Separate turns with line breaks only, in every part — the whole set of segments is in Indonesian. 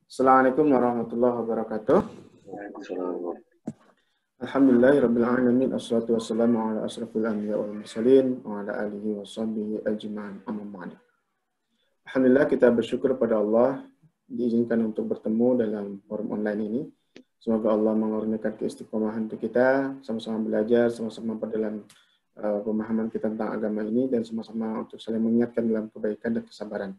Assalamualaikum warahmatullahi wabarakatuh.
Waalaikumsalam.
Alhamdulillahirabbil alamin, wassalatu wassalamu ala asrofil anbiya wal mursalin wa ala alihi washabbihi ajma'in. Amma ba'du. Alhamdulillah, kita bersyukur pada Allah diizinkan untuk bertemu dalam forum online ini. Semoga Allah mengurniakan keistiqomahan untuk kita, sama-sama belajar, sama-sama dalam pemahaman kita tentang agama ini, dan sama-sama untuk saling mengingatkan dalam kebaikan dan kesabaran.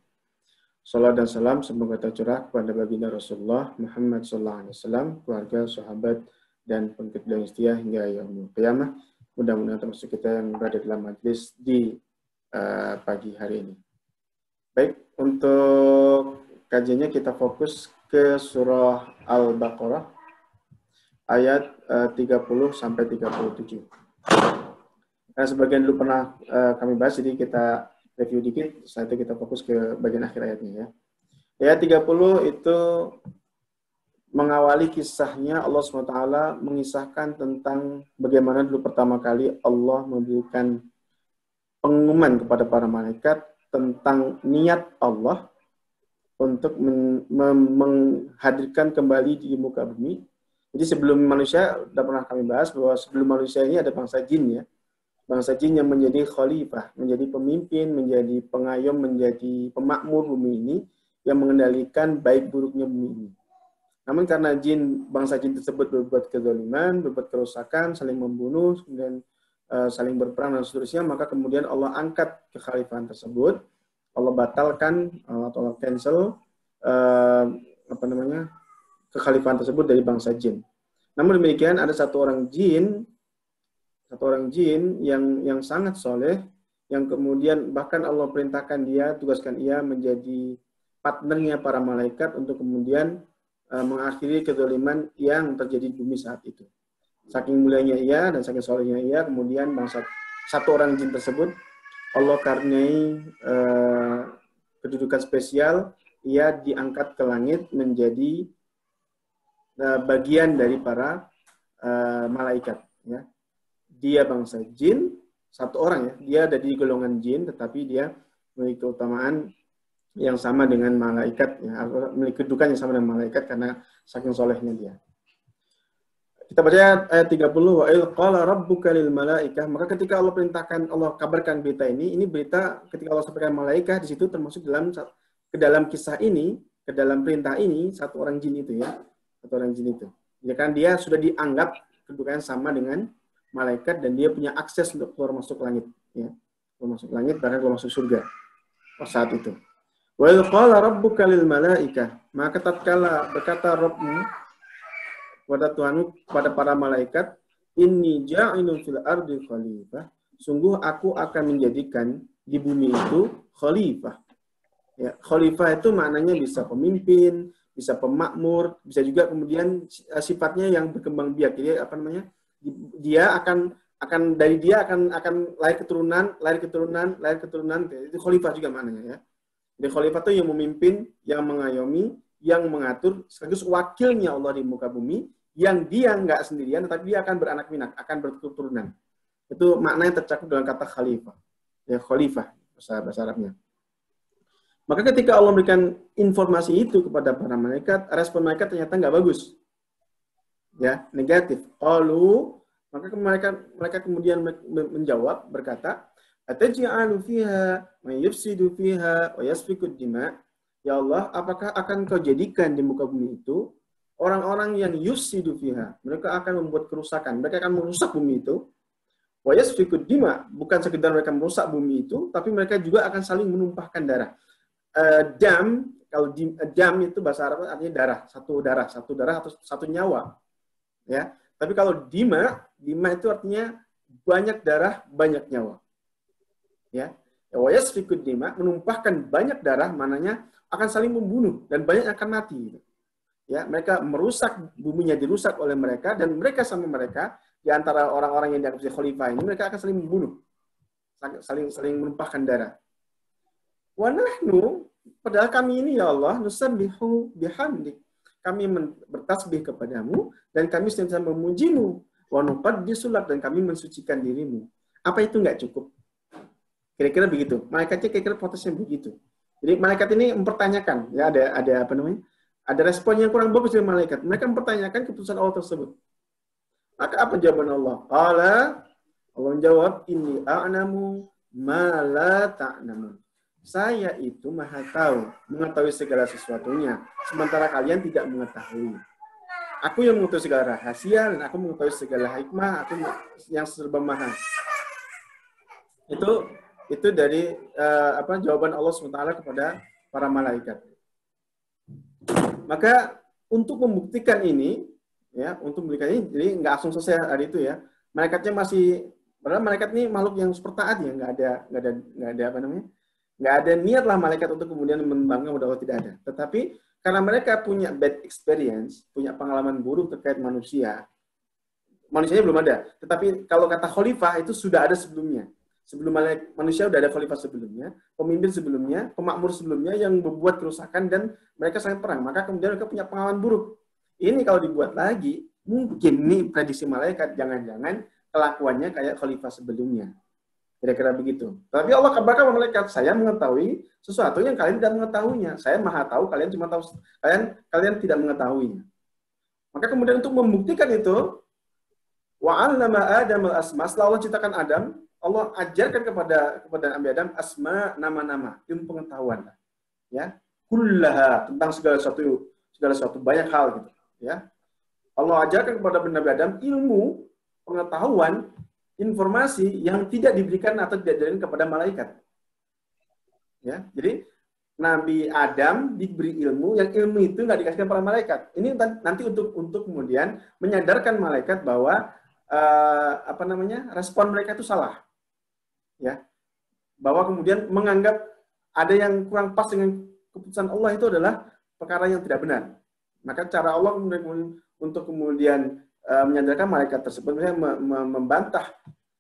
Salam dan salam semoga tercurah kepada baginda Rasulullah Muhammad SAW, keluarga, sahabat, dan pengikut beliau setia hingga yaumul qiyamah. Mudah-mudahan termasuk kita yang berada dalam majlis di pagi hari ini. Baik, untuk kajiannya kita fokus ke surah Al-Baqarah ayat 30 sampai 37. Karena sebagian dulu pernah kami bahas, jadi kita review dikit, setelah itu kita fokus ke bagian akhir ayatnya ya. Ayat 30 itu mengawali kisahnya Allah SWT mengisahkan tentang bagaimana dulu pertama kali Allah memberikan pengumuman kepada para malaikat tentang niat Allah untuk menghadirkan kembali di muka bumi. Jadi sebelum manusia, sudah pernah kami bahas bahwa sebelum manusia ini ada bangsa jin ya. Bangsa jin yang menjadi khalifah, menjadi pemimpin, menjadi pengayom, menjadi pemakmur bumi ini, yang mengendalikan baik buruknya bumi ini. Namun karena bangsa jin tersebut berbuat kezaliman, berbuat kerusakan, saling membunuh, kemudian saling berperang dan seterusnya, maka kemudian Allah angkat kekhalifahan tersebut, Allah batalkan atau Allah cancel kekhalifahan tersebut dari bangsa jin. Namun demikian ada satu orang jin yang sangat soleh, yang kemudian bahkan Allah perintahkan dia, tugaskan ia menjadi partnernya para malaikat untuk kemudian mengakhiri kezaliman yang terjadi di bumi saat itu. Saking mulianya ia dan saking solehnya ia, kemudian satu orang jin tersebut Allah karenai kedudukan spesial, ia diangkat ke langit menjadi bagian dari para malaikat ya. Dia bangsa jin, satu orang ya, dia ada di golongan jin, tetapi dia memiliki keutamaan yang sama dengan malaikat, ya, memiliki kedudukan yang sama dengan malaikat karena saking solehnya dia. Kita baca ayat 30, wa il qala rabbuka lil malaikah, maka ketika Allah perintahkan, Allah kabarkan berita ini berita ketika Allah sampaikan malaikah, di situ termasuk ke dalam kisah ini, ke dalam perintah ini, satu orang jin itu ya, satu orang jin itu. Ya kan dia sudah dianggap kedudukannya sama dengan malaikat dan dia punya akses untuk keluar masuk langit ya. Keluar masuk langit bahkan keluar masuk surga saat itu. Wa qala rabbuka lil malaikah, maka tatkala berkata Rabbmu kepada Tuhanmu kepada para malaikat, inni ja'ilun fil ardi khalifah, sungguh aku akan menjadikan di bumi itu khalifah. Ya, khalifah itu maknanya bisa pemimpin, bisa pemakmur, bisa juga kemudian sifatnya yang berkembang biak. Jadi dia akan lahir keturunan itu khalifah juga maknanya ya. Jadi khalifah itu yang memimpin, yang mengayomi, yang mengatur, sekaligus wakilnya Allah di muka bumi, yang dia nggak sendirian tetapi dia akan beranak pinak, akan berketurunan. Itu maknanya tercakup dalam kata khalifah. Ya, khalifah bahasa Arabnya. Maka ketika Allah memberikan informasi itu kepada para malaikat, respon malaikat ternyata nggak bagus. Ya, negatif. Maka mereka kemudian menjawab berkata, ataj'alu fiha may yufsidu fiha wa yasfiku dima. Ya Allah, apakah akan kau jadikan di muka bumi itu orang-orang yang yufsidu fiha, mereka akan membuat kerusakan, mereka akan merusak bumi itu. Wa yasfiku dima, bukan sekedar mereka merusak bumi itu, tapi mereka juga akan saling menumpahkan darah. Kalau dam itu bahasa Arab artinya darah, satu darah atau satu nyawa. Ya, tapi kalau dima itu artinya banyak darah, banyak nyawa. Ya, wa yasfiku dima, menumpahkan banyak darah, mananya akan saling membunuh dan banyak akan mati. Ya, mereka merusak, buminya dirusak oleh mereka dan mereka sama mereka di antara orang-orang yang dianggap sebagai khalifah ini, mereka akan saling membunuh, saling menumpahkan darah. Wa nahnu, padahal kami ini ya Allah, nusabbihu bihamdik, kami bertasbih kepadamu dan kami senantiasa memujimu, wa nuqaddisu lak, dan kami mensucikan dirimu. Apa itu nggak cukup? Kira-kira begitu. Malaikatnya kira-kira protesnya begitu. Jadi malaikat ini mempertanyakan, ya ada Ada respon yang kurang bagus dari malaikat. Mereka mempertanyakan keputusan Allah tersebut. Maka apa jawaban Allah? Allah menjawab, inni a'lamu ma la ta'lamun. Saya itu maha tahu, mengetahui segala sesuatunya, sementara kalian tidak mengetahui. Aku yang mengetahui segala rahasia, dan aku mengetahui segala hikmah, aku yang serba maha. Itu dari jawaban Allah SWT kepada para malaikat. Maka untuk membuktikan ini, jadi nggak langsung selesai hari itu ya. Malaikatnya masih, padahal malaikat ini makhluk yang super taat ya, nggak ada niat lah malaikat untuk kemudian membanggakan kepada Allah, tidak ada. Tetapi karena mereka punya bad experience, punya pengalaman buruk terkait manusianya belum ada. Tetapi kalau kata khalifah itu sudah ada sebelumnya. Sebelum manusia sudah ada khalifah sebelumnya, pemimpin sebelumnya, pemakmur sebelumnya yang membuat kerusakan dan mereka sangat perang. Maka kemudian mereka punya pengalaman buruk. Ini kalau dibuat lagi, mungkin nih prediksi malaikat, jangan-jangan kelakuannya kayak khalifah sebelumnya. Kira-kira begitu. Tapi Allah kabarkan kepada malaikat, saya mengetahui sesuatu yang kalian tidak mengetahuinya. Saya maha tahu, kalian cuma tahu, kalian tidak mengetahuinya. Maka kemudian untuk membuktikan itu, wa'allama Adam al-asma, setelah Allah ciptakan Adam, Allah ajarkan kepada Nabi Adam asma, nama-nama, ilmu pengetahuan. Ya, kullaha, tentang segala sesuatu, banyak hal gitu. Ya, Allah ajarkan kepada Nabi Adam ilmu pengetahuan, informasi yang tidak diberikan atau tidak diajarkan kepada malaikat. Ya, jadi Nabi Adam diberi ilmu yang ilmu itu nggak dikasihkan para malaikat. Ini nanti untuk kemudian menyadarkan malaikat bahwa respon mereka itu salah. Ya, bahwa kemudian menganggap ada yang kurang pas dengan keputusan Allah itu adalah perkara yang tidak benar. Maka cara Allah kemudian untuk kemudian menyadarkan malaikat tersebut, misalnya membantah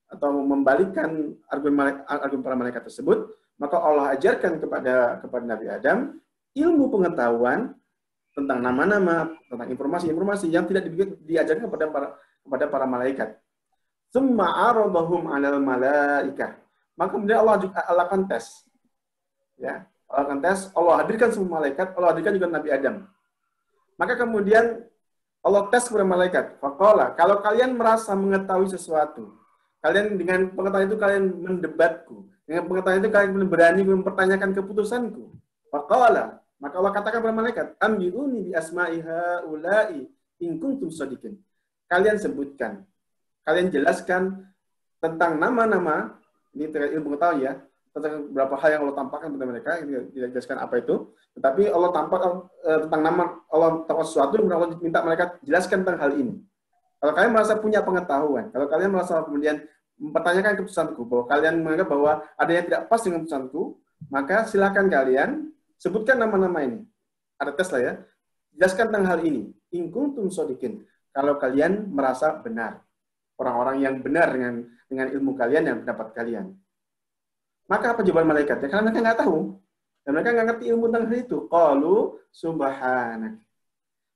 atau membalikkan argumen para malaikat tersebut, maka Allah ajarkan kepada Nabi Adam ilmu pengetahuan tentang nama-nama, tentang informasi-informasi yang tidak diajarkan kepada para malaikat. Tsumma 'aradahum 'alal malaikah. Maka kemudian Allah akan tes. Ya, Allah akan tes, Allah hadirkan semua malaikat, Allah hadirkan juga Nabi Adam. Maka kemudian Allah tes kepada malaikat. Faqala, kalau kalian merasa mengetahui sesuatu, kalian dengan pengetahuan itu kalian mendebatku. Dengan pengetahuan itu kalian berani mempertanyakan keputusanku. Faqala, maka Allah katakan kepada malaikat, ambiuni bi asma'i haula'i in kuntum shadiqin. Kalian sebutkan, kalian jelaskan tentang nama-nama, ini terkait ilmu pengetahuan ya, tentang beberapa hal yang Allah tampakkan kepada mereka, tidak jelaskan apa itu, tetapi Allah tampak tentang nama, Allah tampakkan sesuatu, kemudian Allah minta mereka jelaskan tentang hal ini. Kalau kalian merasa punya pengetahuan, kalau kalian merasa kemudian mempertanyakan keputusanku, bahwa kalian menganggap bahwa ada yang tidak pas dengan keputusanku, maka silakan kalian sebutkan nama-nama ini. Ada tes lah ya. Jelaskan tentang hal ini. In kuntum shadiqin. Kalau kalian merasa benar. Orang-orang yang benar dengan ilmu kalian dan pendapat kalian. Maka apa jawaban malaikatnya? Karena mereka nggak tahu. Dan mereka nggak ngerti ilmu tentang hal itu. Qalu subhanak.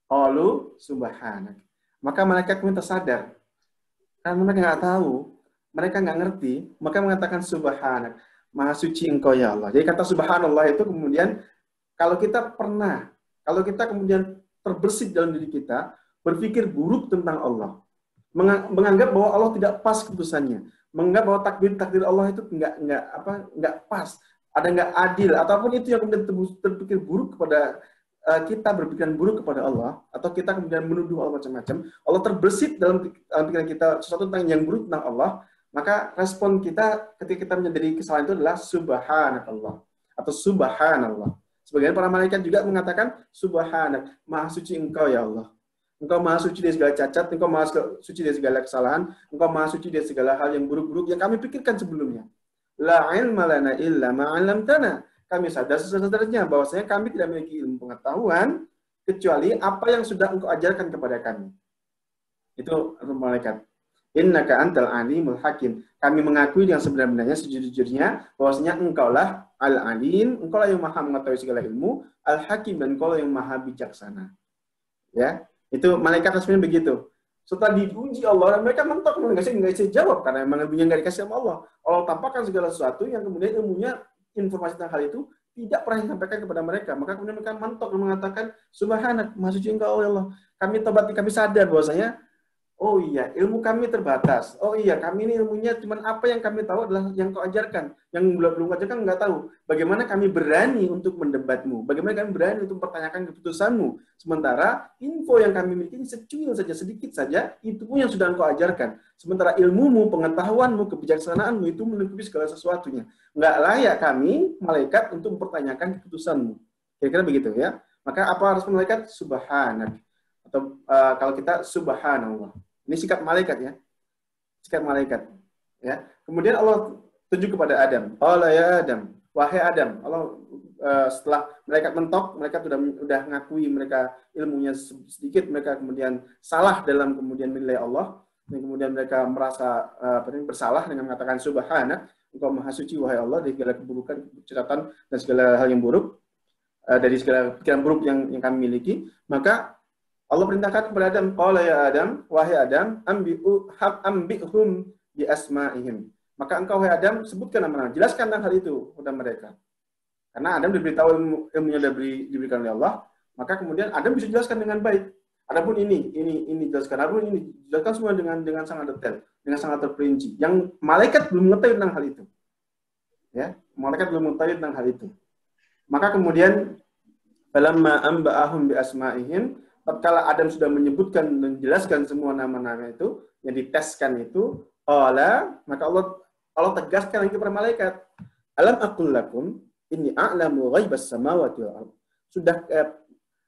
Qalu subhanak. Maka malaikat pun tersadar. Karena mereka nggak tahu. Mereka nggak ngerti. Maka mengatakan subhanak. Maha suci engkau ya Allah. Jadi kata subhanallah itu kemudian kalau kita kemudian terbersih dalam diri kita, berpikir buruk tentang Allah. Menganggap bahwa Allah tidak pas keputusannya, menganggap bahwa takdir Allah itu nggak pas, ada nggak adil, ataupun itu yang kemudian terpikir buruk kepada kita, berpikiran buruk kepada Allah, atau kita kemudian menuduh Allah macam-macam, Allah terbersih dalam pikiran kita sesuatu tentang yang buruk tentang Allah, maka respon kita ketika kita menyadari kesalahan itu adalah subhanallah atau subhanallah. Sebagian para malaikat juga mengatakan subhanak, maha suci engkau ya Allah. Engkau maha suci dari segala cacat, engkau maha suci dari segala kesalahan, engkau maha suci dari segala hal yang buruk-buruk yang kami pikirkan sebelumnya. La ilma lana illa ma 'allamtana. Kami sadar sesadarnya bahwasanya kami tidak memiliki ilmu pengetahuan kecuali apa yang sudah engkau ajarkan kepada kami. Itu malaikat. Innaka antal alimul hakim. Kami mengakui yang sebenarnya sejujurnya bahwasanya engkaulah al-alim, engkaulah yang maha mengetahui segala ilmu, al-hakim, dan engkaulah yang maha bijaksana. Ya. Itu malaikat resminya begitu. Setelah diuji Allah, mereka mentok, nggak bisa jawab karena memang ilmunya nggak dikasih sama Allah. Allah tampakkan segala sesuatu yang kemudian ilmunya, informasi tentang hal itu tidak pernah disampaikan kepada mereka. Maka kemudian mereka mentok dan mengatakan, Subhanak, Maha Suci Engkau ya Allah. Kami tobat, kami sadar bahwasanya oh iya, ilmu kami terbatas. Oh iya, kami ini ilmunya cuma apa yang kami tahu adalah yang kau ajarkan. Yang belum kau ajarkan nggak tahu. Bagaimana kami berani untuk mendebatmu? Bagaimana kami berani untuk mempertanyakan keputusanmu? Sementara info yang kami miliki secuil saja, sedikit saja, itu pun yang sudah engkau ajarkan. Sementara ilmumu, pengetahuanmu, kebijaksanaanmu itu melengkapi segala sesuatunya. Nggak layak kami, malaikat, untuk mempertanyakan keputusanmu. Kira-kira begitu ya. Maka apa respon malaikat? Subhanak. Atau kalau kita subhanallah. Ini sikap malaikat ya. Sikap malaikat. Ya. Kemudian Allah tunjuk kepada Adam. Allah ya Adam. Wahai Adam. Allah setelah malaikat mentok, mereka sudah ngakui mereka ilmunya sedikit, mereka kemudian salah dalam kemudian menilai Allah. Dan kemudian mereka merasa bersalah dengan mengatakan subhanak, engkau maha suci wahai Allah dari segala keburukan, kejahatan dan segala hal yang buruk, dari segala pikiran buruk yang kami miliki. Maka Allah perintahkan kepada Adam, qala ya Adam, wahai Adam, ambihum bi asma'ihim. Maka engkau wahai Adam sebutkan nama-nama, jelaskan tentang hal itu kepada mereka. Karena Adam diberitahu ilmunya diberikan oleh Allah, maka kemudian Adam bisa jelaskan dengan baik. Adapun ini jelaskan, adapun ini jelaskan semua dengan sangat detail, dengan sangat terperinci. Yang malaikat belum mengetahui tentang hal itu. Ya, malaikat belum mengetahui tentang hal itu. Maka kemudian falamma amba'ahum bi asma'ihim, tatkala Adam sudah menyebutkan dan menjelaskan semua nama-nama itu, yang diteskan itu, maka Allah tegaskan lagi kepada malaikat, alam aqul lakum inni a'lamu ghaibas samawati wal ardh.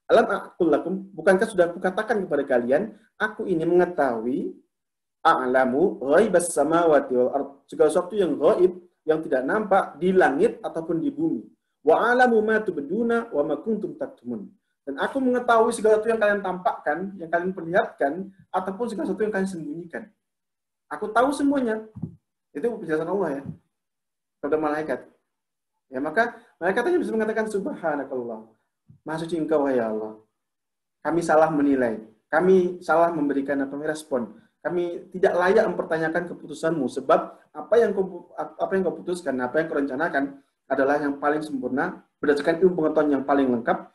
Alam aqul lakum, bukankah sudah kukatakan kepada kalian, aku ini mengetahui a'lamu ghaibas samawati wal ardh, segala sesuatu yang gaib, yang tidak nampak di langit ataupun di bumi. Wa a'lamu ma tubduna wa ma kuntum taktumun. Dan aku mengetahui segala sesuatu yang kalian tampakkan, yang kalian perlihatkan, ataupun segala sesuatu yang kalian sembunyikan. Aku tahu semuanya. Itu penjelasan Allah ya. Kepada malaikat. Ya, maka malaikat hanya bisa mengatakan subhanakallah. Maha suci engkau ya Allah. Kami salah menilai. Kami salah memberikan respon. Kami tidak layak mempertanyakan keputusanmu. Sebab apa yang kau putuskan, apa yang kau rencanakan adalah yang paling sempurna, berdasarkan ilmu pengetahuan yang paling lengkap,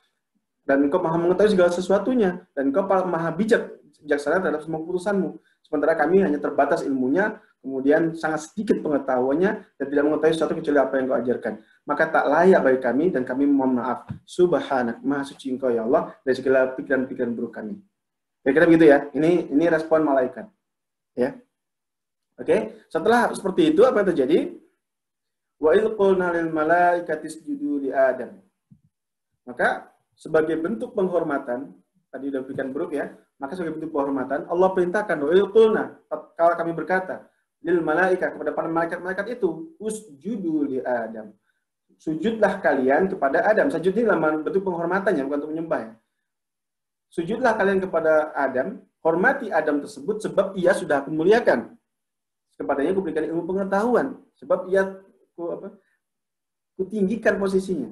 dan engkau maha mengetahui segala sesuatunya, dan engkau maha bijaksana terhadap semua keputusanmu. Sementara kami hanya terbatas ilmunya, kemudian sangat sedikit pengetahuannya, dan tidak mengetahui sesuatu kecuali apa yang engkau ajarkan. Maka tak layak bagi kami, dan kami mohon maaf. Subhanak, maha suci engkau ya Allah, dari segala pikiran-pikiran buruk kami. Kira-kira begitu ya. Ini respon malaikat. Ya. Oke. Setelah seperti itu, apa yang terjadi? Wa idh qulna lil malaikati isjudu li Adam. Maka sebagai bentuk penghormatan, tadi sudah berikan buruk ya, maka sebagai bentuk penghormatan, Allah perintahkan, kalau kami berkata, lil malaika, kepada para malaikat-malaikat itu, usjudu li Adam. Sujudlah kalian kepada Adam. Sujud ini dalam bentuk penghormatannya, bukan untuk menyembah ya. Sujudlah kalian kepada Adam, hormati Adam tersebut, sebab ia sudah aku muliakan. Kepadanya aku berikan ilmu pengetahuan, sebab ia aku tinggikan posisinya.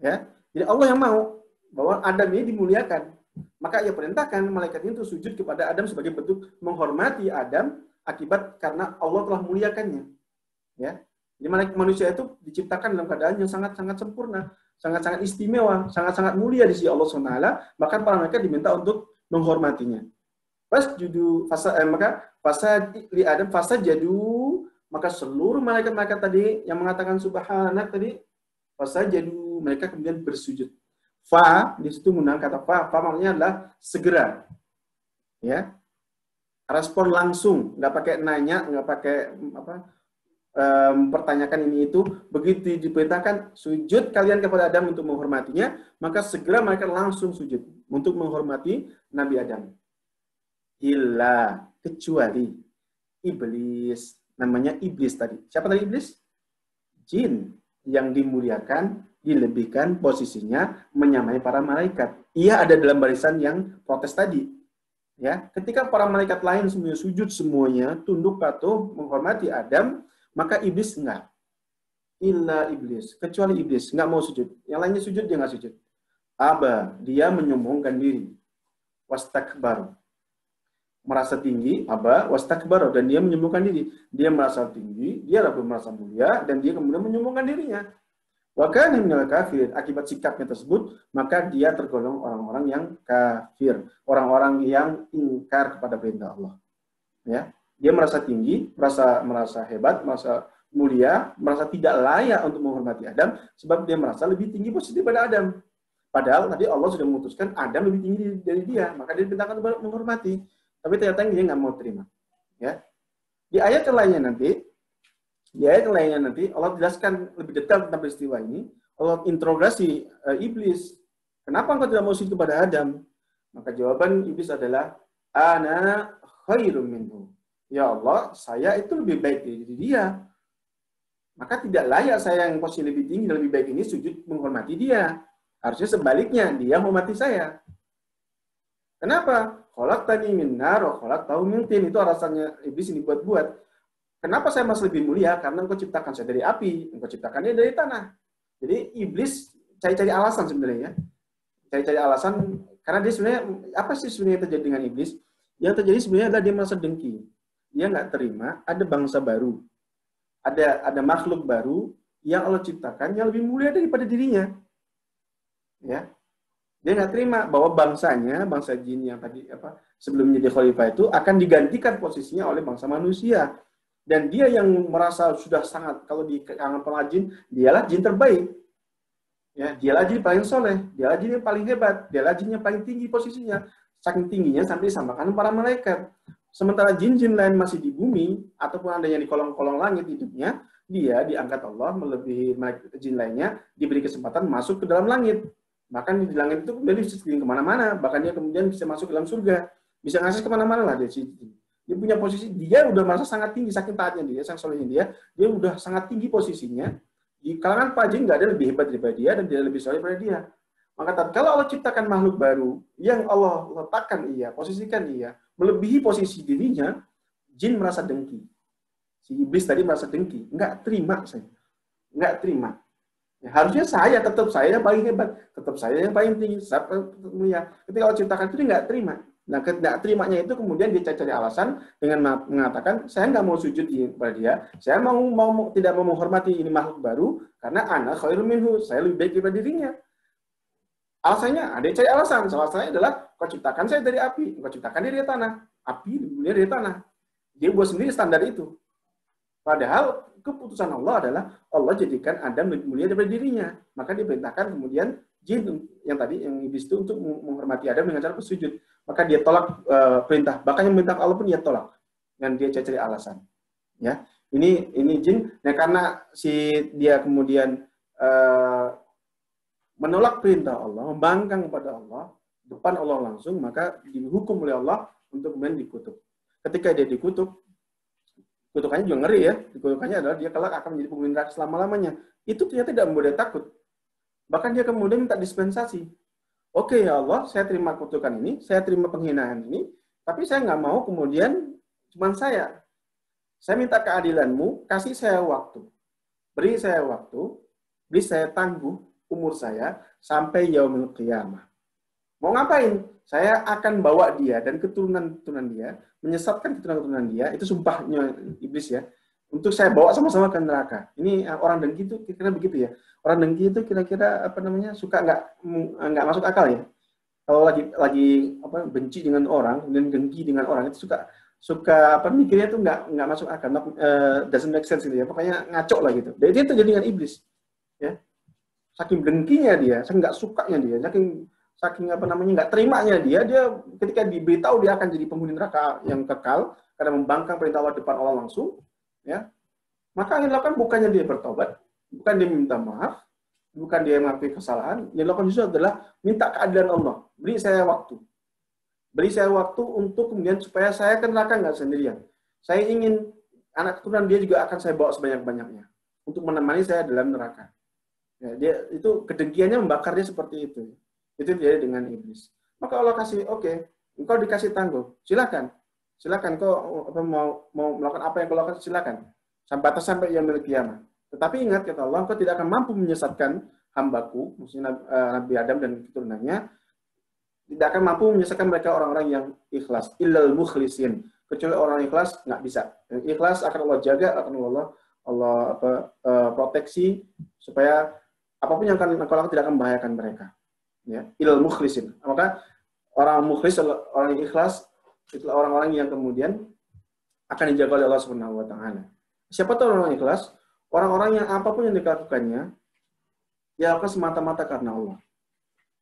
Ya. Jadi Allah yang mau bahwa Adam ini dimuliakan. Maka ia perintahkan malaikat itu sujud kepada Adam sebagai bentuk menghormati Adam akibat karena Allah telah muliakannya. Ya. Jadi manusia itu diciptakan dalam keadaan yang sangat-sangat sempurna, sangat-sangat istimewa, sangat-sangat mulia di sisi Allah SWT. Bahkan para malaikat diminta untuk menghormatinya. Fasa jadu, maka seluruh malaikat-malaikat tadi yang mengatakan subhanak tadi, fasa jadu, mereka kemudian bersujud. Fa di situ menggunakan kata fa maknanya adalah segera. Ya. Respon langsung, nggak pakai nanya, nggak pakai mempertanyakan ini itu. Begitu diperintahkan sujud kalian kepada Adam untuk menghormatinya, maka segera mereka langsung sujud untuk menghormati Nabi Adam. Illa, kecuali iblis, namanya iblis tadi. Siapa tadi iblis? Jin yang dimuliakan, dilebihkan posisinya menyamai para malaikat. Ia ada dalam barisan yang protes tadi. Ya, ketika para malaikat lain semuanya sujud semuanya, tunduk patuh menghormati Adam, maka iblis enggak. Illa iblis, kecuali iblis enggak mau sujud. Yang lainnya sujud, dia enggak sujud. Aba, dia menyombongkan diri. Wastakbar, merasa tinggi, aba, wastakbar, dan dia menyombongkan diri. Dia merasa tinggi, dia merasa mulia, dan dia kemudian menyombongkan dirinya. Wa kana minal kafirin. Akibat sikapnya tersebut, maka dia tergolong orang-orang yang kafir, orang-orang yang ingkar kepada perintah Allah. Ya, dia merasa tinggi, merasa hebat, merasa mulia, merasa tidak layak untuk menghormati Adam, sebab dia merasa lebih tinggi posisi daripada Adam. Padahal tadi Allah sudah memutuskan Adam lebih tinggi dari dia, maka dia diperintahkan untuk menghormati. Tapi ternyata dia nggak mau terima. Ya, di ayat yang lainnya nanti Allah jelaskan lebih detail tentang peristiwa ini. Allah interogasi iblis, kenapa engkau tidak mau sujud kepada Adam? Maka jawaban iblis adalah, ana khairum minhu. Ya Allah, saya itu lebih baik dari dia. Maka tidak layak saya yang posisi lebih tinggi dan lebih baik ini sujud menghormati dia. Harusnya sebaliknya, dia menghormati saya. Kenapa? Khalaqtani min nar wa khalaqtahu min tin. Itu alasannya iblis ini buat-buat. Kenapa saya masih lebih mulia? Karena engkau ciptakan saya dari api, engkau ciptakan dia dari tanah. Jadi iblis cari-cari alasan sebenarnya. Cari-cari alasan, karena dia sebenarnya, apa sih sebenarnya yang terjadi dengan iblis? Yang terjadi sebenarnya adalah dia merasa dengki. Dia nggak terima ada bangsa baru. Ada makhluk baru yang Allah ciptakan yang lebih mulia daripada dirinya. Ya. Dia nggak terima bahwa bangsanya, bangsa jin yang tadi sebelum menjadi khalifah itu akan digantikan posisinya oleh bangsa manusia. Dan dia yang merasa sudah sangat, kalau di kalangan para jin, dialah jin terbaik. Ya, dialah jin paling soleh, dialah jin yang paling hebat, dialah jin yang paling tinggi posisinya. Saking tingginya sampai disamakan para malaikat. Sementara jin-jin lain masih di bumi, ataupun ada yang di kolong-kolong langit hidupnya, dia diangkat Allah melebihi jin lainnya, diberi kesempatan masuk ke dalam langit. Bahkan di langit itu dia bisa kemana-mana, bahkan dia kemudian bisa masuk ke dalam surga. Bisa ngasih kemana-mana lah dia. Dia punya posisi, dia udah merasa sangat tinggi, saking taatnya dia, saking solehnya dia udah sangat tinggi posisinya. Di kalangan para jin nggak ada lebih hebat daripada dia, dan dia lebih soleh daripada dia. Maka kalau Allah ciptakan makhluk baru, yang Allah letakkan posisikan melebihi posisi dirinya, jin merasa dengki. Si iblis tadi merasa dengki, nggak terima saya. Nggak terima. Ya, harusnya tetap saya yang paling hebat, tetap saya yang paling tinggi, ketika Allah ciptakan itu dia nggak terima. Nah, tidak terimanya itu kemudian dia cari alasan dengan mengatakan, saya nggak mau sujud kepada dia, saya tidak mau menghormati ini makhluk baru, karena ana khairun minhu, saya lebih baik daripada dirinya. Alasannya, ada yang cari alasan. Salah satunya adalah, kau ciptakan saya dari api, kau ciptakan dia dari tanah. Api lebih mulia dari tanah. Dia buat sendiri standar itu. Padahal keputusan Allah adalah, Allah jadikan Adam lebih mulia daripada dirinya. Maka diperintahkan kemudian jin yang iblis itu untuk menghormati Adam dengan cara bersujud. Maka dia tolak perintah. Bahkan yang perintah Allah pun dia tolak. Dan dia cari alasan. Ya, ini jin. Nah, karena dia kemudian menolak perintah Allah, membangkang kepada Allah, depan Allah langsung, maka dihukum oleh Allah untuk kemudian dikutuk. Ketika dia dikutuk, kutukannya juga ngeri ya. Kutukannya adalah dia kelak akan menjadi penghuni neraka selama-lamanya. Itu ternyata tidak membuat dia takut. Bahkan dia kemudian minta dispensasi. Oke ya Allah, saya terima kutukan ini, saya terima penghinaan ini, tapi saya nggak mau kemudian cuma saya. Saya minta keadilanmu, kasih saya waktu. Beri saya waktu, beri saya tangguh umur saya sampai yaumil qiyamah. Mau ngapain? Saya akan bawa dia dan keturunan-keturunan dia, menyesatkan keturunan-keturunan dia, itu sumpahnya iblis ya, untuk saya bawa sama-sama ke neraka. Ini orang dengki itu kira-kira begitu ya. Orang dengki itu kira-kira suka nggak masuk akal ya. Kalau lagi benci dengan orang dan dengki dengan orang itu suka mikirnya itu nggak masuk akal, doesn't make sense gitu ya. Pokoknya ngaco lah gitu. Dan itu terjadi dengan iblis. Ya. Saking dengkinya dia, saking nggak sukanya dia, saking nggak terimanya dia ketika diberitahu dia akan jadi penghuni neraka yang kekal karena membangkang perintah Allah depan Allah langsung, ya. Maka yang dilakukan bukannya dia bertobat, bukan dia minta maaf, bukan dia mengakui kesalahan, yang dilakukan justru adalah minta keadilan Allah. Beri saya waktu untuk kemudian supaya saya ke neraka nggak sendirian. Saya ingin anak keturunan dia juga akan saya bawa sebanyak-banyaknya untuk menemani saya dalam neraka. Ya, dia itu kedengkiannya membakar dia seperti itu. Itu dia dengan iblis. Maka Allah kasih, oke, engkau dikasih tangguh, silakan kau mau melakukan apa yang kau lakukan, silakan. Sampai yaumil qiyamah. Tetapi ingat kata Allah, engkau tidak akan mampu menyesatkan hambaku, maksudnya Nabi Adam dan keturunannya, tidak akan mampu menyesatkan mereka orang-orang yang ikhlas, illal mukhlisin. Kecuali orang ikhlas nggak bisa. Ikhlas akan Allah jaga, akan Allah proteksi supaya apapun yang akan engkau lakukan tidak akan membahayakan mereka. Ya, ilal mukhlisin. Maka orang mukhlis, orang yang ikhlas, itulah orang-orang yang kemudian akan dijaga oleh Allah Subhanahu wa taala. Siapa tahu orang ikhlas? Orang-orang yang apapun yang dilakukannya, ya akan semata-mata karena Allah.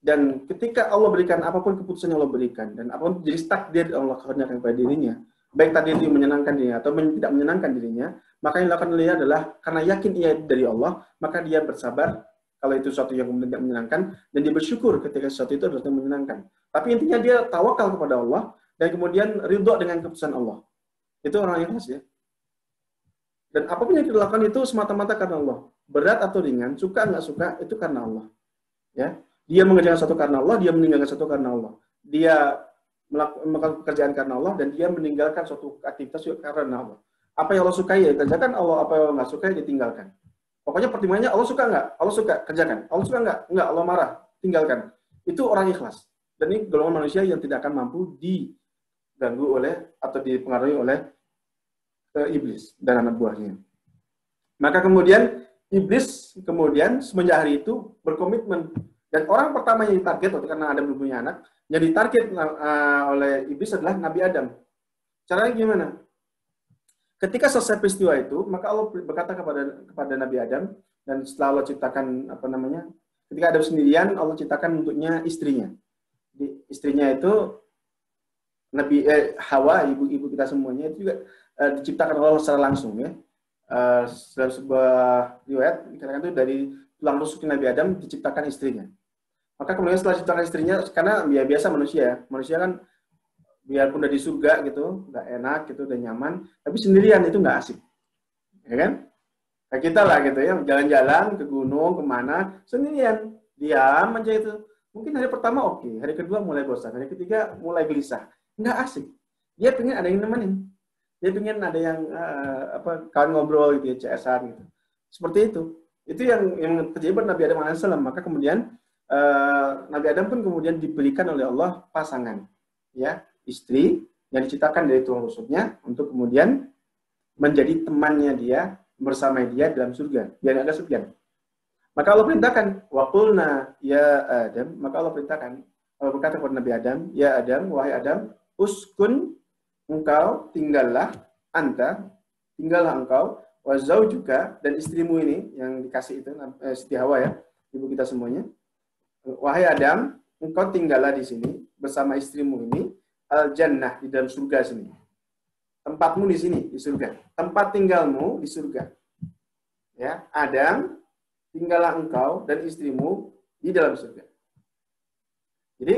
Dan ketika Allah berikan apapun keputusan yang Allah berikan, dan apapun jadi takdir Allah kerjakan kepada dirinya, baik takdir itu menyenangkan dirinya atau tidak menyenangkan dirinya, maka yang dilakukan olehnya adalah karena yakin ia dari Allah, maka dia bersabar kalau itu sesuatu yang kemudian tidak menyenangkan, dan dia bersyukur ketika sesuatu itu adalah menyenangkan. Tapi intinya dia tawakal kepada Allah, dan kemudian ridho dengan keputusan Allah. Itu orang yang ikhlas ya. Dan apapun yang kita lakukan itu semata-mata karena Allah. Berat atau ringan, suka nggak suka, itu karena Allah. Ya, dia mengerjakan sesuatu karena Allah, dia meninggalkan sesuatu karena Allah. Dia melakukan pekerjaan karena Allah, dan dia meninggalkan suatu aktivitas juga karena Allah. Apa yang Allah sukai ya kerjakan, apa yang Allah nggak sukai ditinggalkan. Pokoknya pertimbangannya Allah suka nggak? Allah suka, kerjakan. Allah suka nggak? Nggak, Allah marah, tinggalkan. Itu orang ikhlas. Dan ini golongan manusia yang tidak akan mampu diganggu oleh atau dipengaruhi oleh iblis dan anak buahnya. Maka kemudian iblis kemudian semenjak hari itu berkomitmen, dan orang pertama yang ditarget karena Adam belum punya anak, yang ditarget oleh iblis adalah Nabi Adam. Caranya gimana? Ketika selesai peristiwa itu, maka Allah berkata kepada Nabi Adam, dan setelah Allah ciptakan ketika Adam sendirian, Allah ciptakan untuknya istrinya. Istrinya itu Nabi Hawa, ibu kita semuanya, itu juga diciptakan oleh Allah secara langsung ya. Dalam sebuah riwayat dikatakan itu dari tulang rusuk Nabi Adam diciptakan istrinya. Maka kemudian setelah diciptakan istrinya, karena biasa manusia kan biarpun udah di surga gitu, nggak enak gitu, udah nyaman, tapi sendirian itu nggak asik, ya kan? Kayak kita lah gitu ya, jalan-jalan ke gunung kemana sendirian, diam aja itu. Mungkin hari pertama oke, hari kedua mulai bosan, hari ketiga mulai gelisah, nggak asik. Dia pengen ada yang nemenin, dia pengen ada yang kawan ngobrol gitu ya, CS-an gitu. Seperti itu. Itu yang terjadi pada Nabi Adam AS. Maka kemudian Nabi Adam pun kemudian diberikan oleh Allah pasangan, ya, istri yang diciptakan dari tulang rusuknya untuk kemudian menjadi temannya dia, bersama dia dalam surga, biar ada surga. Maka Allah perintahkan, waqulna ya Adam, maka Allah perintahkan, Allah berkata kepada Nabi Adam, ya Adam, wahai Adam, uskun, engkau tinggallah engkau, wa zaujuka, dan istrimu ini yang dikasih itu Siti Hawa ya, ibu kita semuanya. Wahai Adam, engkau tinggallah di sini bersama istrimu ini al-jannah, di dalam surga sini. Tempatmu di sini di surga. Tempat tinggalmu di surga. Ya, Adam, tinggallah engkau dan istrimu di dalam surga. Jadi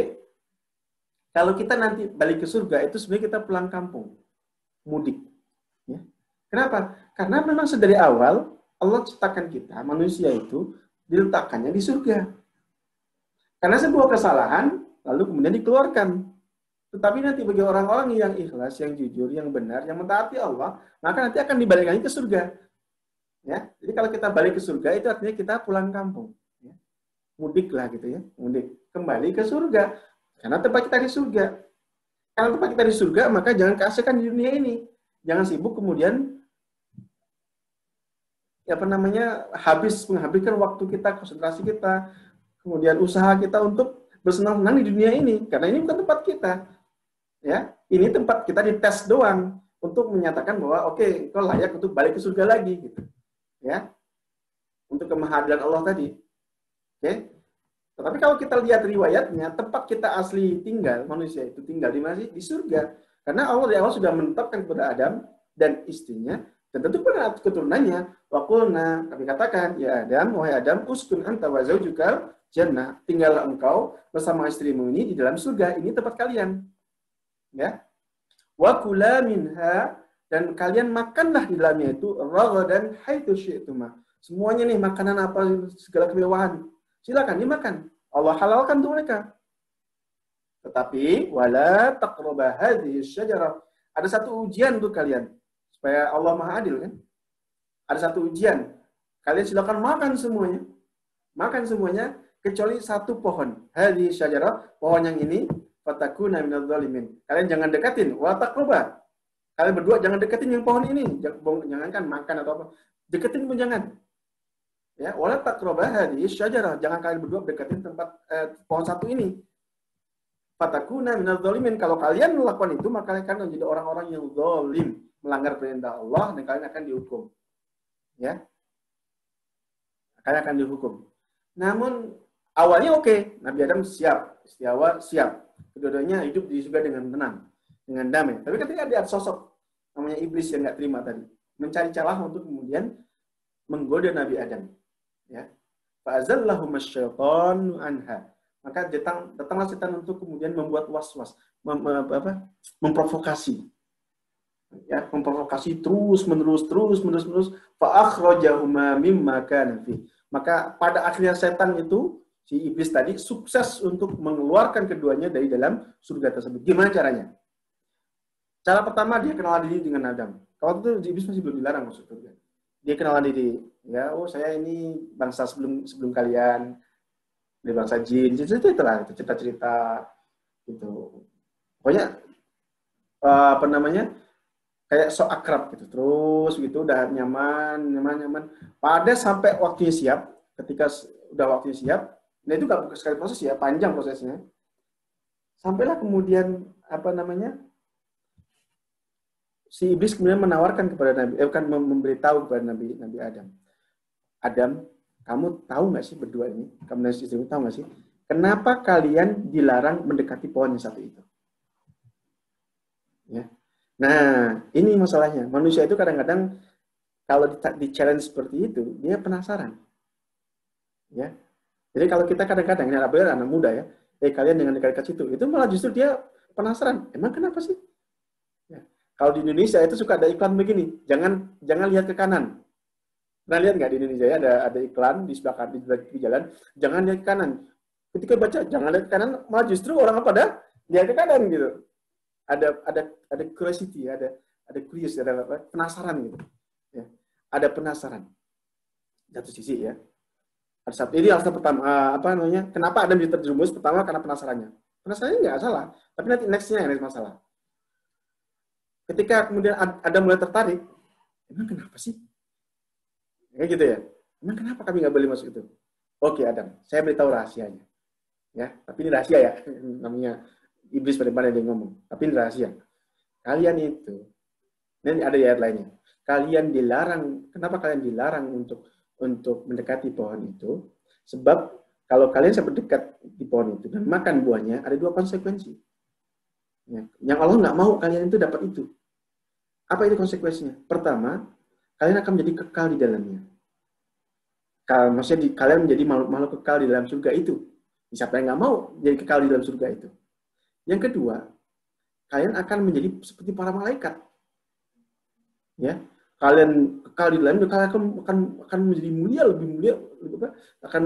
kalau kita nanti balik ke surga, itu sebenarnya kita pulang kampung, mudik. Ya. Kenapa? Karena memang sedari awal Allah ciptakan kita, manusia itu diletakkannya di surga. Karena sebuah kesalahan, lalu kemudian dikeluarkan. Tetapi nanti bagi orang-orang yang ikhlas, yang jujur, yang benar, yang mentaati Allah, maka nanti akan dibalikkan ke surga. Ya, jadi kalau kita balik ke surga, itu artinya kita pulang kampung. Ya. Mudik lah gitu ya, mudik. Kembali ke surga. Karena tempat kita di surga. Kalau tempat kita di surga, maka jangan keasikan di dunia ini. Jangan sibuk kemudian menghabiskan waktu kita, konsentrasi kita, kemudian usaha kita untuk bersenang-senang di dunia ini. Karena ini bukan tempat kita. Ya, ini tempat kita dites doang untuk menyatakan bahwa oke, kau layak untuk balik ke surga lagi gitu. Ya. Untuk kemahadiran Allah tadi. Oke. Tetapi kalau kita lihat riwayatnya, tempat kita asli tinggal, manusia itu tinggal di mana sih? Di surga. Karena Allah di awal sudah menetapkan kepada Adam dan istrinya, dan tentu pada keturunannya, waqulna, kami katakan, ya Adam, wahai Adam, uskun anta wa zaujukal jannah, tinggallah engkau bersama istrimu ini di dalam surga, ini tempat kalian. Ya. Wa kula minha, dan kalian makanlah di dalamnya itu ragadan haitsu syi'tuma. Semuanya nih makanan apa segala kemewahan. Silakan dimakan. Allah halalkan untuk mereka. Tetapi wala taqraba hadhihi syajarah. Ada satu ujian untuk kalian supaya Allah Maha Adil kan? Ada satu ujian. Kalian silakan makan semuanya. Makan semuanya kecuali satu pohon. Hadhihi syajarah, pohon yang ini fatakuna minadh dhalimin. Kalian jangan dekatin, wa taqraba. Kalian berdua jangan deketin yang pohon ini. Jangankan makan atau apa. Deketin pun jangan. Ya, wala taqrabah hadhihi syajarah. Jangan kalian berdua deketin tempat pohon satu ini. Fatakuna minadz zalimin. Kalau kalian melakukan itu, maka kalian akan menjadi orang-orang yang zalim, melanggar perintah Allah dan kalian akan dihukum. Ya. Kalian akan dihukum. Namun awalnya oke, Nabi Adam siap, istiawa siap. Kedua-duanya hidup di surga dengan tenang, dengan damai. Tapi ketika ada sosok namanya iblis yang nggak terima tadi, mencari celah untuk kemudian menggoda Nabi Adam. Ya. Fa'azallahum asyaitanu anha. Maka datanglah setan untuk kemudian membuat was-was, memprovokasi. Ya, memprovokasi terus menerus. Fa'akhrajahuma mimma kana fi. Maka pada akhirnya setan itu, si iblis tadi sukses untuk mengeluarkan keduanya dari dalam surga tersebut. Gimana caranya? Cara pertama dia kenalan diri dengan Adam. Kalau itu iblis masih belum dilarang masuk surga. Dia kenalan diri. Ya, oh saya ini bangsa sebelum kalian, dari bangsa jin. Cerita-cerita gitu. Pokoknya kayak sok akrab gitu. Terus gitu udah nyaman. Pada sampai waktunya siap, ketika udah waktunya siap, nah itu gak sekali proses ya, panjang prosesnya. Sampailah kemudian si iblis kemudian menawarkan kepada Nabi, memberitahu kepada Nabi Adam. Adam, kamu tahu nggak sih berdua ini? Kamu dan istrimu tahu nggak sih? Kenapa kalian dilarang mendekati pohon yang satu itu? Ya. Nah, ini masalahnya. Manusia itu kadang-kadang kalau di challenge seperti itu, dia penasaran. Ya. Jadi kalau kita kadang-kadang, ini anak muda ya, kalian dengan dekat-dekat situ, itu malah justru dia penasaran. Emang kenapa sih? Kalau di Indonesia itu suka ada iklan begini, jangan lihat ke kanan. Pernah lihat nggak di Indonesia ya ada iklan di sebelah di jalan, jangan lihat ke kanan. Ketika baca jangan lihat ke kanan, malah justru orang pada lihat ke kanan gitu. Ada curiosity, ada curious, ada penasaran gitu. Ya. Ada penasaran. Satu sisi ya. Ini alasan pertama kenapa Adam terjerumus? Pertama karena penasarannya. Penasarannya nggak salah, tapi nanti nextnya yang masalah. Ketika kemudian Adam mulai tertarik, emang kenapa sih? Kayak gitu ya. Emang kenapa kami nggak boleh masuk itu? Oke Adam, saya beritahu rahasianya. Ya, tapi ini rahasia ya. Namanya iblis pada dia ngomong. Tapi ini rahasia. Kalian itu, ini ada ayat lainnya. Kalian dilarang. Kenapa kalian dilarang untuk mendekati pohon itu? Sebab kalau kalian sampai dekat di pohon itu dan makan buahnya, ada dua konsekuensi. Ya. Yang Allah nggak mau kalian itu dapat itu. Apa itu konsekuensinya? Pertama, kalian akan menjadi kekal di dalamnya. Maksudnya kalian menjadi makhluk kekal di dalam surga itu. Siapa yang nggak mau jadi kekal di dalam surga itu? Yang kedua, kalian akan menjadi seperti para malaikat. Ya, kalian kekal di dalamnya, kalian akan menjadi mulia, lebih mulia, akan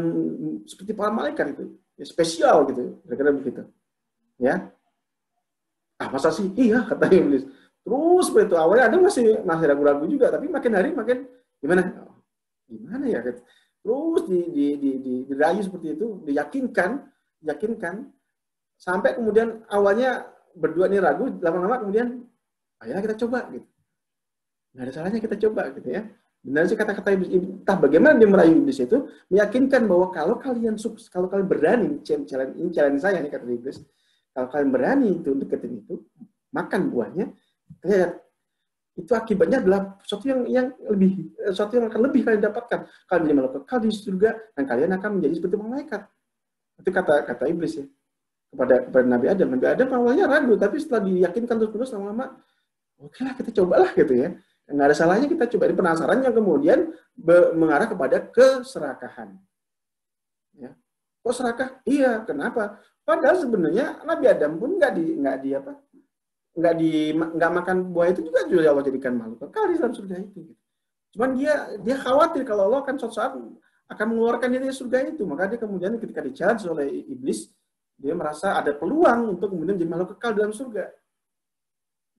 seperti para malaikat itu, ya, spesial gitu, kira-kira begitu. Ya. Masa sih? Iya, kata iblis. Terus begitu awalnya ada masih ragu-ragu juga, tapi makin hari makin gimana ya? Terus dirayu seperti itu, diyakinkan, sampai kemudian awalnya berdua ini ragu, lama-lama kemudian ayolah kita coba gitu. Nggak ada salahnya kita coba gitu ya. Benar sih kata-kata iblis. Entah bagaimana dia merayu iblis itu, meyakinkan bahwa kalau kalian berani, challenge saya nih kata iblis. Kalau kalian berani itu deketin itu, makan buahnya, lihat itu akibatnya adalah sesuatu yang akan lebih kalian dapatkan. Kalian menjadi makhluk kekal di surga dan kalian akan menjadi seperti malaikat. Itu kata iblis ya kepada Nabi Adam. Nabi Adam awalnya ragu, tapi setelah diyakinkan terus lama-lama, oke lah kita cobalah gitu ya. Nggak ada salahnya kita coba. Ini penasaran yang kemudian mengarah kepada keserakahan. Ya. Kok serakah? Iya, kenapa? Padahal sebenarnya Nabi Adam pun nggak makan buah itu juga Allah jadikan makhluk kekal di dalam surga itu. Cuman dia khawatir kalau Allah akan suatu saat akan mengeluarkan dia dari surga itu. Maka dia kemudian ketika di-challenge oleh iblis, dia merasa ada peluang untuk kemudian jadi makhluk kekal dalam surga.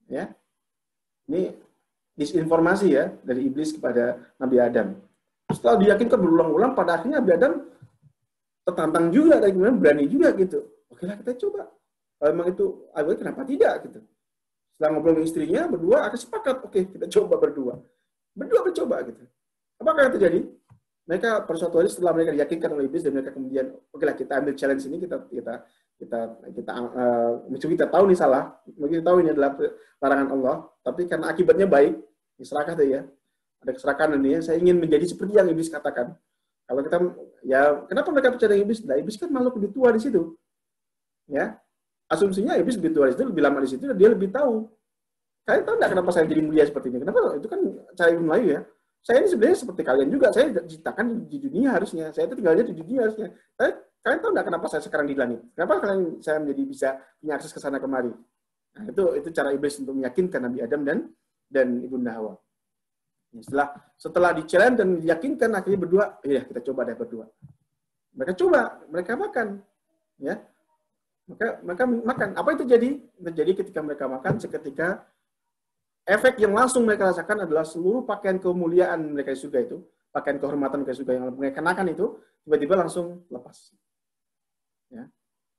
Ya, ini disinformasi ya dari iblis kepada Nabi Adam. Setelah diyakinkan berulang-ulang, pada akhirnya Nabi Adam tertantang juga dan kemudian berani juga gitu. Oke lah kita coba. Kalau memang itu kenapa tidak gitu. Setelah ngobrol dengan istrinya, berdua akan sepakat. Oke, kita coba berdua. Berdua mencoba gitu. Apakah yang terjadi? Mereka pada suatu hari setelah mereka diyakinkan oleh iblis dan mereka kemudian, oke lah kita ambil challenge ini, kita tahu nih salah, kita tahu ini adalah larangan Allah, tapi karena akibatnya baik, diserahkan ya, ada keserakahan ini, saya ingin menjadi seperti yang iblis katakan. Kalau kita, ya kenapa mereka percaya dengan iblis? Nah, iblis kan makhluk lebih tua di situ, ya. Asumsinya iblis lebih tua di situ, lebih lama di situ, dia lebih tahu. Kalian tahu nggak kenapa saya jadi mulia seperti ini? Kenapa? Itu kan cara Ibnu Melayu ya. Saya ini sebenarnya seperti kalian juga. Saya diciptakan di dunia harusnya. Saya itu tinggalnya di dunia harusnya. Kalian tahu nggak kenapa saya sekarang di langit? Kenapa saya menjadi bisa punya akses ke sana kemari? Nah, itu cara iblis untuk meyakinkan Nabi Adam dan Ibunda Hawa. Setelah di-challenge dan diyakinkan, akhirnya berdua, ya kita coba deh berdua. Mereka coba, mereka makan, ya. Mereka makan. Apa yang terjadi ketika mereka makan? Seketika efek yang langsung mereka rasakan adalah seluruh pakaian kemuliaan mereka di surga itu, pakaian kehormatan mereka di surga yang mereka kenakan itu, tiba-tiba langsung lepas. Ya,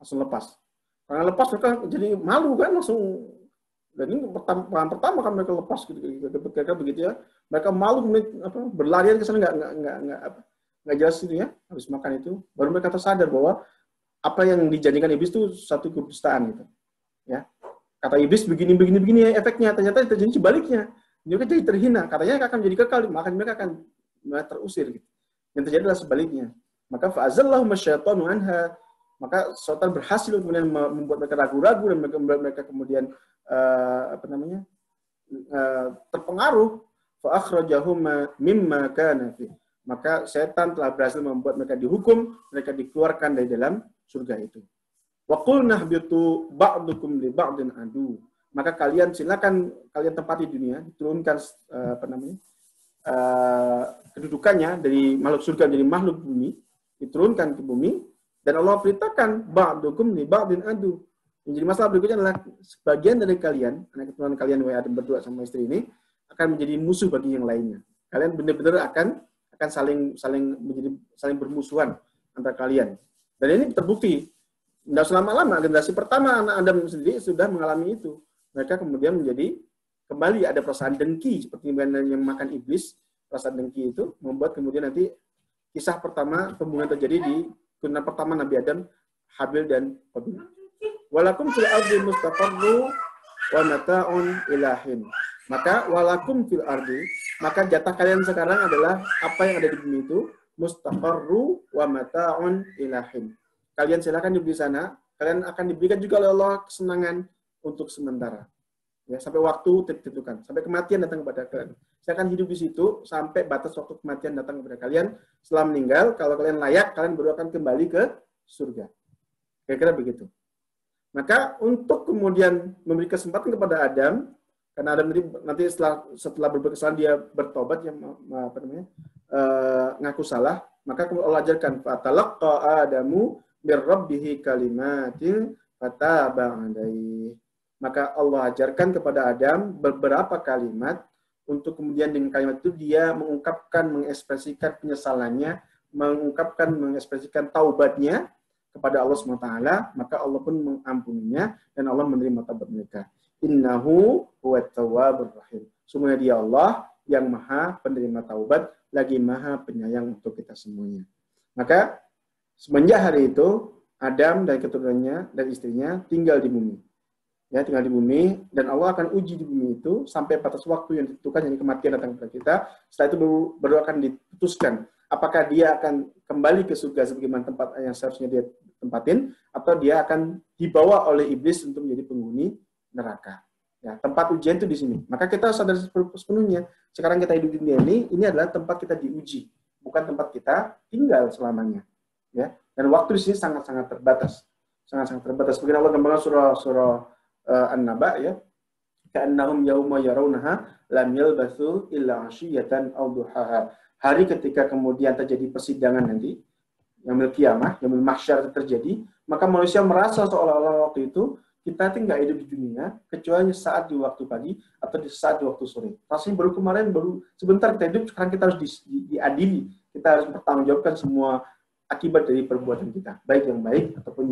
langsung lepas. Karena lepas mereka jadi malu kan, langsung. Dan ini pertama kan mereka lepas gitu, mereka begitu ya. Mereka malu berlarian ke sana nggak jelas itu ya, habis makan itu, baru mereka tersadar bahwa apa yang dijanjikan iblis itu satu kedustaan gitu. Ya. Kata iblis begini efeknya, ternyata terjadi sebaliknya. Mereka jadi terhina, katanya akan menjadi kekal, maka mereka akan terusir gitu. Yang terjadi adalah sebaliknya. Maka fa'azallahu masyaitanu anha, maka syaitan berhasil kemudian membuat mereka ragu-ragu dan mereka kemudian terpengaruh, fa akhrajahum mimma kana fi. Maka setan telah berhasil membuat mereka dihukum, mereka dikeluarkan dari dalam surga itu. Wa qulna ihbitu ba'dukum li ba'din adu. Maka kalian tempati dunia, diturunkan kedudukannya dari makhluk surga menjadi makhluk bumi, diturunkan ke bumi, dan Allah perintahkan ba'dukum li ba'din adu. Yang jadi masalah berikutnya adalah sebagian dari kalian, anak keturunan kalian wahai Adam berdua sama istri ini, akan menjadi musuh bagi yang lainnya. Kalian benar-benar akan saling bermusuhan antara kalian. Dan ini terbukti. Tidak selama-lama, generasi pertama anak Adam sendiri sudah mengalami itu. Mereka kemudian kembali ada perasaan dengki, seperti yang makan iblis, perasaan dengki itu membuat kemudian nanti kisah pertama pembunuhan terjadi di keturunan pertama Nabi Adam, Habil dan Qabil. Walakum fil ardi mustaqarru wa mata'un ilahin. Maka walakum fil ardi, maka jatah kalian sekarang adalah apa yang ada di bumi itu, mustaqarru wa mata'un ilahin. Kalian silakan di sana, kalian akan diberikan juga oleh Allah kesenangan untuk sementara. Ya, sampai waktu ditentukan, sampai kematian datang kepada kalian. Saya akan hidup di situ sampai batas waktu kematian datang kepada kalian. Setelah meninggal, kalau kalian layak, kalian baru akan kembali ke surga. Kira-kira begitu. Maka untuk kemudian memberi kesempatan kepada Adam, karena Adam nanti setelah berbuat kesalahan dia bertobat, ngaku salah, maka Allah ajarkan fatalaqqa Adamu birrabbihi kalimatin fataba alaihi. Maka Allah ajarkan kepada Adam beberapa kalimat untuk kemudian dengan kalimat itu dia mengekspresikan penyesalannya, mengekspresikan taubatnya kepada Allah SWT, maka Allah pun mengampuninya dan Allah menerima taubat mereka. Innahu huwat tawwabur rahim. Sungguhnya dia Allah yang maha penerima taubat, lagi maha penyayang untuk kita semuanya. Maka semenjak hari itu, Adam dan keturunannya dan istrinya tinggal di bumi. Ya, tinggal di bumi, dan Allah akan uji di bumi itu sampai batas waktu yang ditentukan, yang kematian datang kepada kita. Setelah itu baru akan diputuskan apakah dia akan kembali ke surga sebagaimana tempat yang seharusnya dia tempatin, atau dia akan dibawa oleh iblis untuk menjadi penghuni neraka. Ya, tempat ujian itu di sini. Maka kita sadar sepenuhnya, sekarang kita hidup di dunia ini adalah tempat kita diuji, bukan tempat kita tinggal selamanya. Ya, dan waktu di sini sangat-sangat terbatas. Sangat-sangat terbatas. Seperti Allah gambarkan surah An-Naba ya. Ka'annahum yauma yarawnaha lam yalbathu illa 'ashiyatan aw duhaha. Hari ketika kemudian terjadi persidangan nanti, yaumul qiyamah, yaumul mahsyar terjadi, maka manusia merasa seolah-olah waktu itu kita tinggal hidup di dunia kecuali saat di waktu pagi atau di saat di waktu sore. Rasanya baru sebentar kita hidup, sekarang kita harus diadili. Kita harus mempertanggungjawabkan semua akibat dari perbuatan kita, baik yang baik ataupun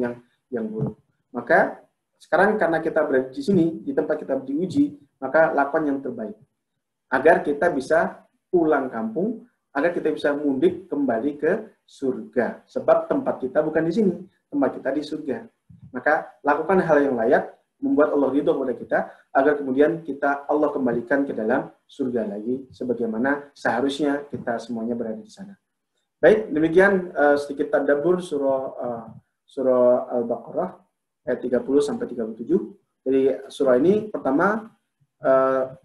yang buruk. Maka sekarang karena kita berada di sini, di tempat kita diuji, maka lakukan yang terbaik. Agar kita bisa pulang kampung, agar kita bisa mudik kembali ke surga. Sebab tempat kita bukan di sini, tempat kita di surga. Maka lakukan hal yang layak, membuat Allah ridho kepada kita, agar kemudian Allah kembalikan ke dalam surga lagi, sebagaimana seharusnya kita semuanya berada di sana. Baik, demikian sedikit tadabbur surah Al-Baqarah ayat 30 sampai 37. Jadi surah ini pertama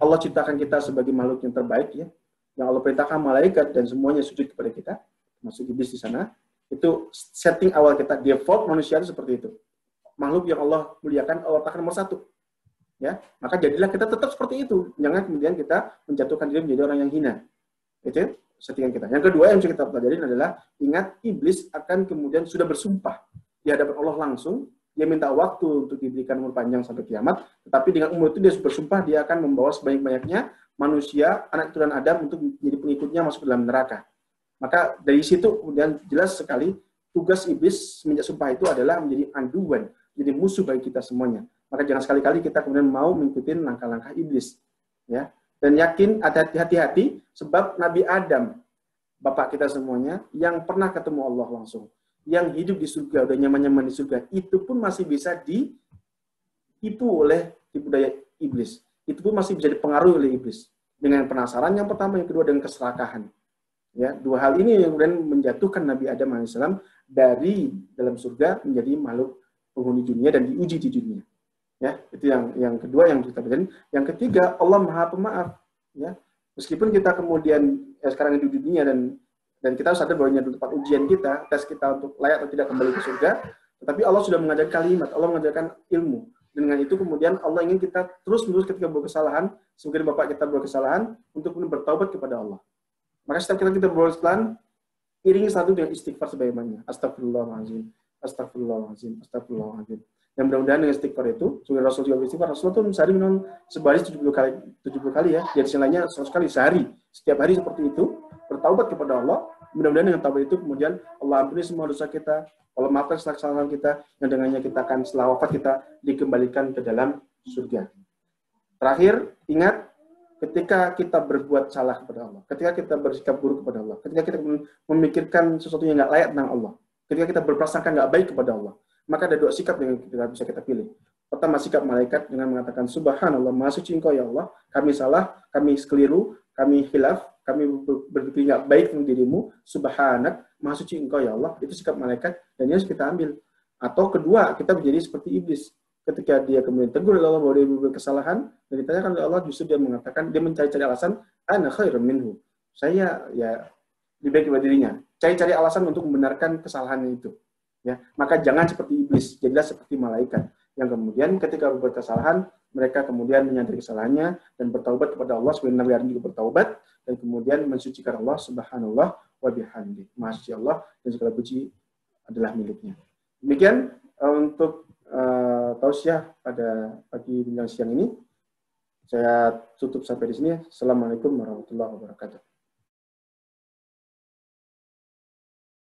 Allah ciptakan kita sebagai makhluk yang terbaik, ya, yang Allah perintahkan malaikat dan semuanya sujud kepada kita, masuk iblis di sana. Itu setting awal kita, default manusia itu seperti itu. Makhluk yang Allah muliakan, Allah takkan nomor satu. Ya, maka jadilah kita tetap seperti itu. Jangan kemudian kita menjatuhkan diri menjadi orang yang hina. Itu settingan kita. Yang kedua yang bisa kita pelajari adalah ingat iblis akan kemudian sudah bersumpah di hadapan Allah langsung. Dia minta waktu untuk diberikan umur panjang sampai kiamat. Tetapi dengan umur itu dia bersumpah dia akan membawa sebanyak-banyaknya manusia, anak keturunan Adam untuk menjadi pengikutnya masuk ke dalam neraka. Maka dari situ kemudian jelas sekali tugas iblis semenjak sumpah itu adalah menjadi anduan, jadi musuh bagi kita semuanya. Maka jangan sekali-kali kita kemudian mau mengikuti langkah-langkah iblis, ya. Dan yakin, hati-hati, sebab Nabi Adam, bapak kita semuanya, yang pernah ketemu Allah langsung, yang hidup di surga, udah nyaman-nyaman di surga, itu pun masih bisa ditipu oleh tipu daya iblis. Itu pun masih bisa dipengaruhi oleh iblis. Dengan penasaran yang pertama, yang kedua dengan keserakahan. Ya, dua hal ini yang kemudian menjatuhkan Nabi Adam AS dari dalam surga menjadi makhluk penghuni dunia dan diuji di dunia. Ya, itu yang kedua yang kita pelajari. Yang ketiga, Allah Maha Pemaaf. Ya, meskipun kita kemudian sekarang hidup di dunia dan kita sadar bahwa ini adalah tempat ujian kita, tes kita untuk layak atau tidak kembali ke surga, tetapi Allah sudah mengajarkan kalimat, Allah mengajarkan ilmu. Dengan itu kemudian Allah ingin kita terus-menerus ketika berbuat kesalahan, sebagai bapak kita berbuat kesalahan, untuk bertaubat kepada Allah. Maka setiap kita berbuat kesalahan, iringi satu dengan istighfar sebagaimana. Astagfirullahaladzim, astagfirullahaladzim, astagfirullahaladzim. Dan mudah-mudahan dengan istighfar itu, sebagai Rasul juga beristighfar, Rasulullah itu sehari minum sebaris 70 kali ya, di hadis lainnya 100 kali sehari. Setiap hari seperti itu, bertaubat kepada Allah. Mudah-mudahan dengan taubat itu kemudian Allah ampuni semua dosa kita, Allah maafkan kesalahan kita, dan dengannya kita akan setelah wafat kita dikembalikan ke dalam surga. Terakhir, ingat, ketika kita berbuat salah kepada Allah, ketika kita bersikap buruk kepada Allah, ketika kita memikirkan sesuatu yang nggak layak tentang Allah, ketika kita berprasangka nggak baik kepada Allah, maka ada dua sikap yang bisa kita pilih. Pertama, sikap malaikat dengan mengatakan, Subhanallah, Maha Suci Engkau ya Allah, kami salah, kami keliru, kami khilaf, kami berpikir nggak baik tentang dirimu, Subhanak, Maha Suci Engkau ya Allah. Itu sikap malaikat dan ini harus kita ambil. Atau kedua, kita menjadi seperti iblis. Ketika dia kemudian tegur oleh Allah bahwa dia berbuat kesalahan, dan ditanyakan oleh Allah, justru dia mengatakan, dia mencari-cari alasan, ana khairun minhu. Saya ya lebih baik daripada dirinya. Cari-cari alasan untuk membenarkan kesalahannya itu. Ya, maka jangan seperti iblis, jadilah seperti malaikat yang kemudian ketika berbuat kesalahan, mereka kemudian menyadari kesalahannya dan bertaubat kepada Allah, sebagai Nabi Adam juga bertaubat dan kemudian mensucikan Allah Subhanallah wa bihamdi. Masya Allah, dan segala puji adalah miliknya. Demikian untuk tausiah pada pagi menjelang siang ini. Saya tutup sampai di sini. Assalamualaikum warahmatullahi wabarakatuh.